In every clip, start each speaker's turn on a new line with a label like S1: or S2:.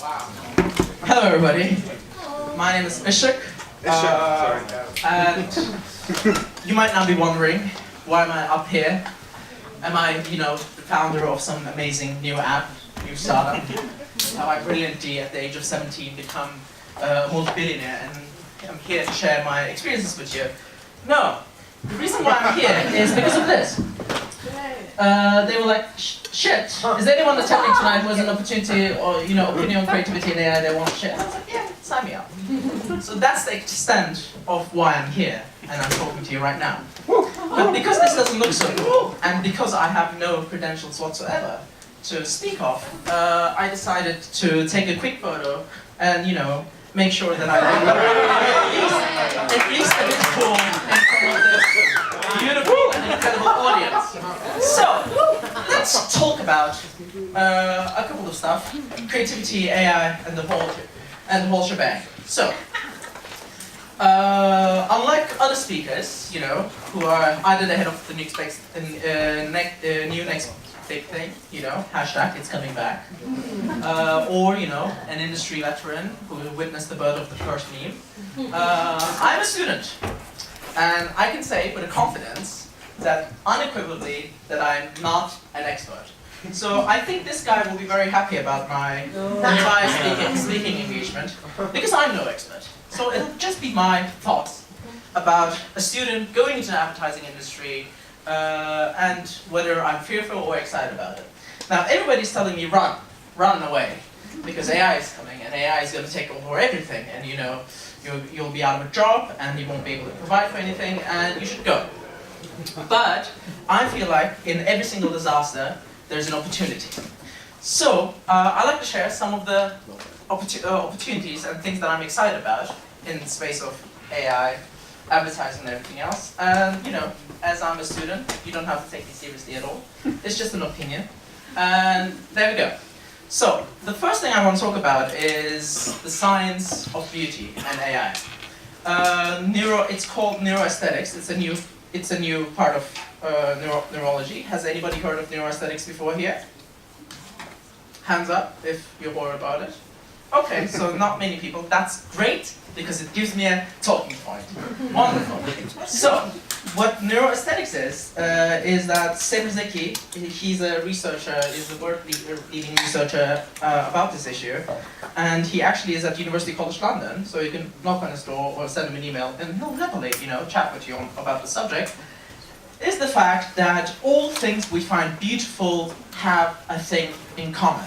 S1: Wow. Hello, everybody. My name is Ishak. And you might now be wondering, why am I up here? Am I, the founder of some amazing new app, new startup? Have I brilliantly, at the age of 17, become a multi-billionaire, and I'm here to share my experiences with you? No. The reason why I'm here is because of this. They were like, shit, is there anyone attending tonight who has an opportunity or, opinion on creativity and AI they want to share? And I was like, yeah, sign me up. So that's the extent of why I'm here, and I'm talking to you right now. But because this doesn't look so cool, and because I have no credentials whatsoever to speak of, I decided to take a quick photo and, make sure that I look at least a bit cool in front of this beautiful and incredible audience. So, let's talk about a couple of stuff: creativity, AI, and the whole shebang. So, unlike other speakers, who are either the head of the next big thing, hashtag it's coming back, or an industry veteran who witnessed the birth of the first meme. I'm a student, and I can say with a confidence that unequivocally that I'm not an expert. So I think this guy will be very happy about my speaking engagement, because I'm no expert. So it'll just be my thoughts about a student going into the advertising industry, and whether I'm fearful or excited about it. Now everybody's telling me run away, because AI is coming and AI is going to take over everything, and you'll be out of a job and you won't be able to provide for anything, and you should go. But I feel like in every single disaster there's an opportunity. So I'd like to share some of the opportunities and things that I'm excited about in the space of AI, advertising and everything else. And as I'm a student, you don't have to take me seriously at all. It's just an opinion. And there we go. So the first thing I want to talk about is the science of beauty and AI. It's called neuroaesthetics. It's a new part of neurology. Has anybody heard of neuroaesthetics before here? Hands up if you're worried about it. Okay, so not many people. That's great, because it gives me a talking point. Wonderful. So, what neuroaesthetics is that Sebr Zeki, he's a researcher, is the world-leading researcher about this issue, and he actually is at University College London, so you can knock on his door or send him an email, and he'll happily, chat with you about the subject, is the fact that all things we find beautiful have a thing in common,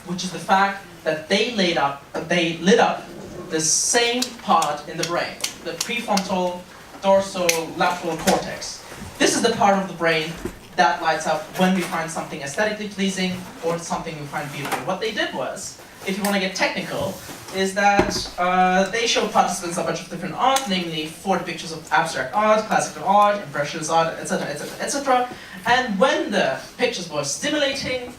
S1: which is the fact that they lit up the same part in the brain, the prefrontal dorsolateral cortex. This is the part of the brain that lights up when we find something aesthetically pleasing or something we find beautiful. What they did was, if you want to get technical, is that they showed participants a bunch of different art, namely 40 pictures of abstract art, classical art, impressionist art, etc., etc., etc. And when the pictures were stimulating,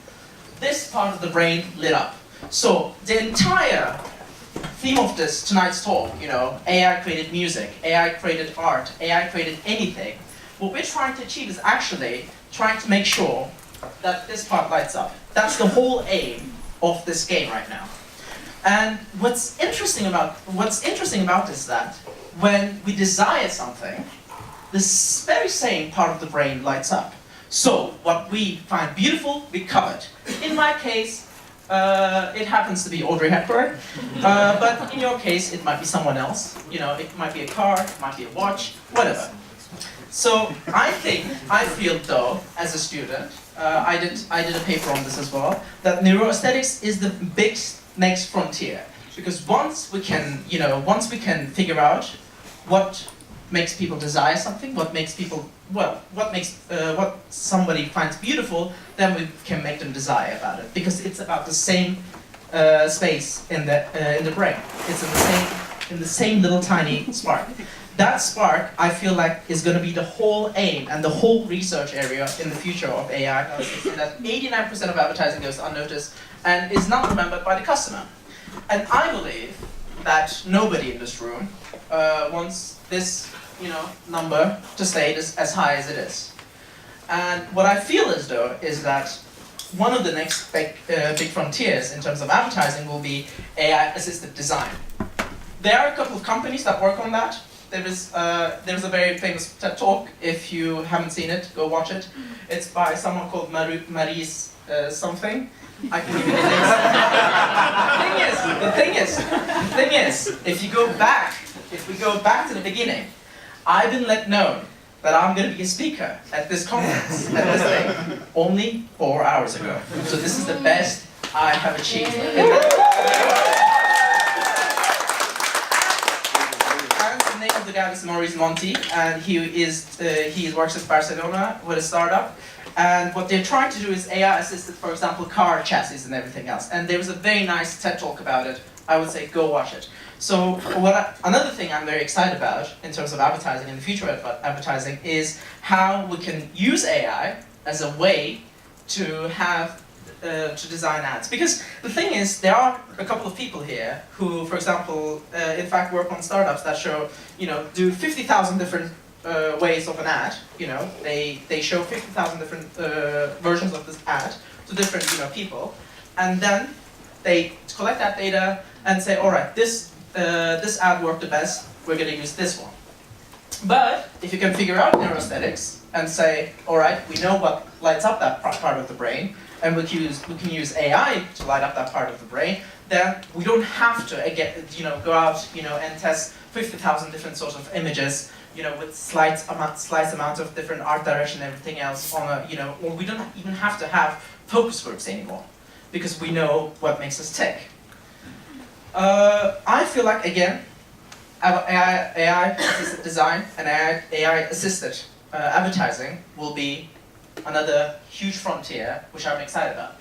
S1: this part of the brain lit up. So the entire theme of tonight's talk, AI created music, AI created art, AI created anything. What we're trying to achieve is actually trying to make sure that this part lights up. That's the whole aim of this game right now. And what's interesting about this is that when we desire something, this very same part of the brain lights up. So what we find beautiful, we covet. In my case, it happens to be Audrey Hepburn, but in your case, it might be someone else. It might be a car, it might be a watch, whatever. So I feel though, as a student, I did a paper on this as well, that neuroaesthetics is the big next frontier, because once we can figure out what makes people desire something, what somebody finds beautiful, then we can make them desire about it, because it's about the same space in the brain. It's in the same little tiny spark. That spark, I feel like, is going to be the whole aim and the whole research area in the future of AI. That 89% of advertising goes unnoticed and is not remembered by the customer. And I believe that nobody in this room wants this number to stay as high as it is. And what I feel as though is that one of the next big frontiers in terms of advertising will be AI-assisted design. There are a couple of companies that work on that. There's a very famous TED Talk. If you haven't seen it, go watch it. It's by someone called Maurice something. I can give you the name. The thing is, if we go back to the beginning, I've been let know that I'm going to be a speaker at this conference, at this thing, only 4 hours ago. So this is the best I have achieved. And the name of the guy is Maurice Monti, and he works at Barcelona with a startup. And what they're trying to do is AI-assisted, for example, car chassis and everything else. And there was a very nice TED Talk about it. I would say go watch it. So another thing I'm very excited about in terms of advertising and the future of advertising is how we can use AI as a way to to design ads. Because the thing is, there are a couple of people here who, for example, in fact work on startups that show, do 50,000 different ways of an ad. They show 50,000 different versions of this ad to different people, and then they collect that data and say, all right, this ad worked the best, we're going to use this one. But if you can figure out neuroaesthetics and say, all right, we know what lights up that part of the brain, and we can use AI to light up that part of the brain, then we don't have to go out and test 50,000 different sorts of images with slight amounts of different art direction and everything else on or we don't even have to have focus groups anymore, because we know what makes us tick. I feel like, again, AI-assisted design and AI-assisted advertising will be another huge frontier, which I'm excited about.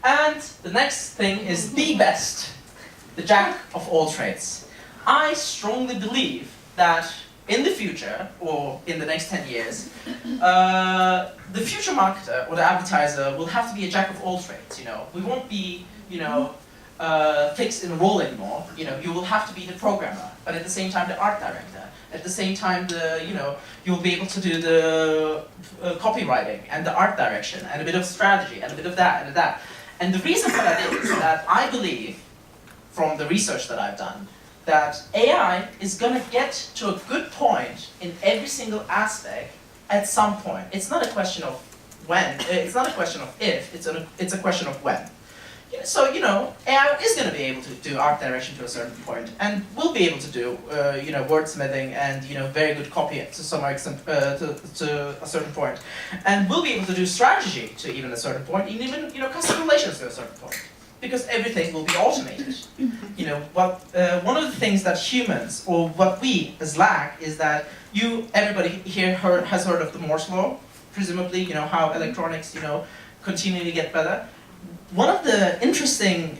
S1: And the next thing is the best, the jack of all trades. I strongly believe that in the future, or in the next 10 years, the future marketer or the advertiser will have to be a jack of all trades. We won't be, fixed in a role anymore. You will have to be the programmer, but at the same time the art director. At the same time, you'll be able to do the copywriting and the art direction and a bit of strategy and a bit of that and that. And the reason for that is that I believe, from the research that I've done, that AI is going to get to a good point in every single aspect at some point. It's not a question of when, it's not a question of if, it's a question of when. So, AI is going to be able to do art direction to a certain point, and will be able to do, wordsmithing and, very good copy to some extent, to a certain point. And will be able to do strategy to even a certain point, and even, customer relations to a certain point. Because everything will be automated. One of the things that humans, or what we as lack, is that everybody here has heard of the Morse law, presumably, how electronics, continually get better. One of the interesting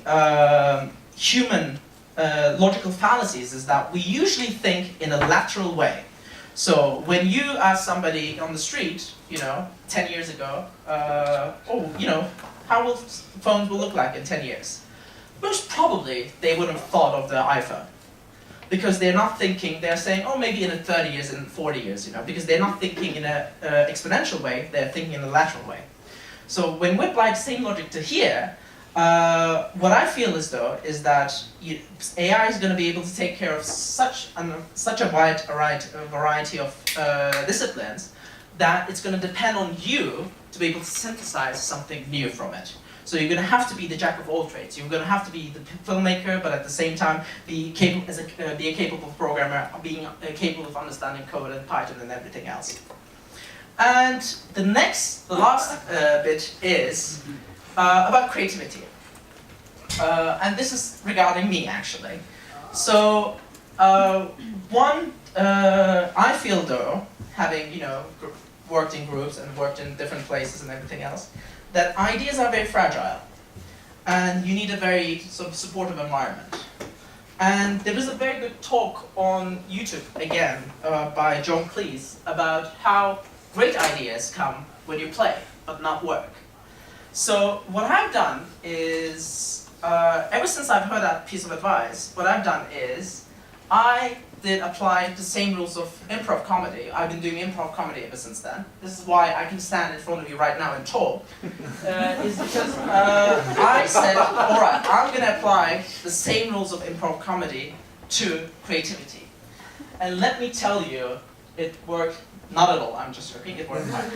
S1: human logical fallacies is that we usually think in a lateral way. So when you ask somebody on the street, 10 years ago, how will phones look like in 10 years? Most probably, they would have thought of the iPhone. Because they're not thinking, they're saying, oh, maybe in 30 years, in 40 years, because they're not thinking in an exponential way, they're thinking in a lateral way. So when we apply the same logic to here, what I feel as though is that AI is going to be able to take care of such a wide variety of disciplines that it's going to depend on you to be able to synthesize something new from it. So you're going to have to be the jack of all trades. You're going to have to be the filmmaker, but at the same time be a capable programmer, being capable of understanding code and Python and everything else. And the last bit is about creativity. And this is regarding me, actually. So I feel though, having worked in groups and worked in different places and everything else, that ideas are very fragile, and you need a very sort of supportive environment. And there was a very good talk on YouTube again by John Cleese about how great ideas come when you play, but not work. So what I've done is, ever since I've heard that piece of advice, what I've done is I did apply the same rules of improv comedy. I've been doing improv comedy ever since then. This is why I can stand in front of you right now and talk. Is because I said, all right, I'm going to apply the same rules of improv comedy to creativity. And let me tell you, it worked not at all. I'm just joking. It worked fine.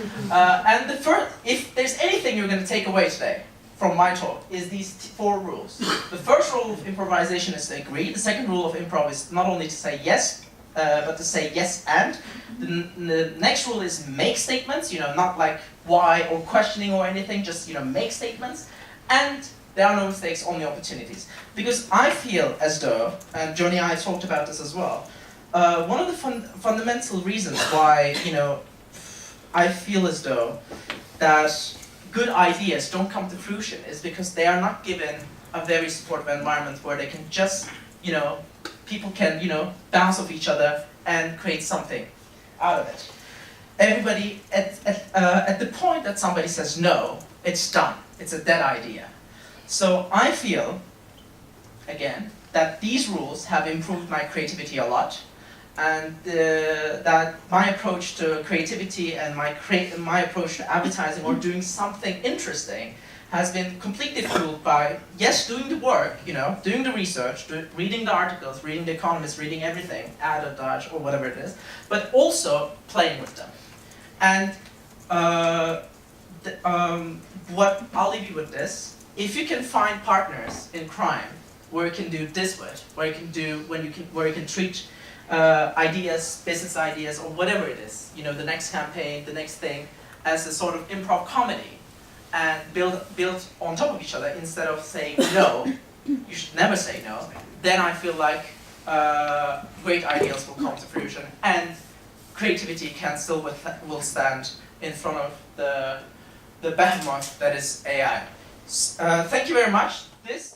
S1: And the first, if there's anything you're going to take away today from my talk, is these 4 rules. The first rule of improvisation is to agree. The second rule of improv is not only to say yes, but to say yes and. The next rule is make statements, not like why or questioning or anything, just make statements. And there are no mistakes, only opportunities. Because I feel as though, and Johnny and I talked about this as well, one of the fundamental reasons why, I feel as though that good ideas don't come to fruition is because they are not given a very supportive environment where they can just, people can, bounce off each other and create something out of it. Everybody, at the point that somebody says no, it's done. It's a dead idea. So I feel, again, that these rules have improved my creativity a lot. And that my approach to creativity and my approach to advertising or doing something interesting has been completely fueled by, yes, doing the work, doing the research, reading the articles, reading The Economist, reading everything, Ad or Dodge or whatever it is, but also playing with them. And what I'll leave you with this: if you can find partners in crime where you can do this with, where you can treat ideas, business ideas, or whatever it is, the next campaign, the next thing, as a sort of improv comedy, and build on top of each other instead of saying no. You should never say no. Then I feel like great ideas will come to fruition, and creativity can still will stand in front of the behemoth that is AI. Thank you very much. This.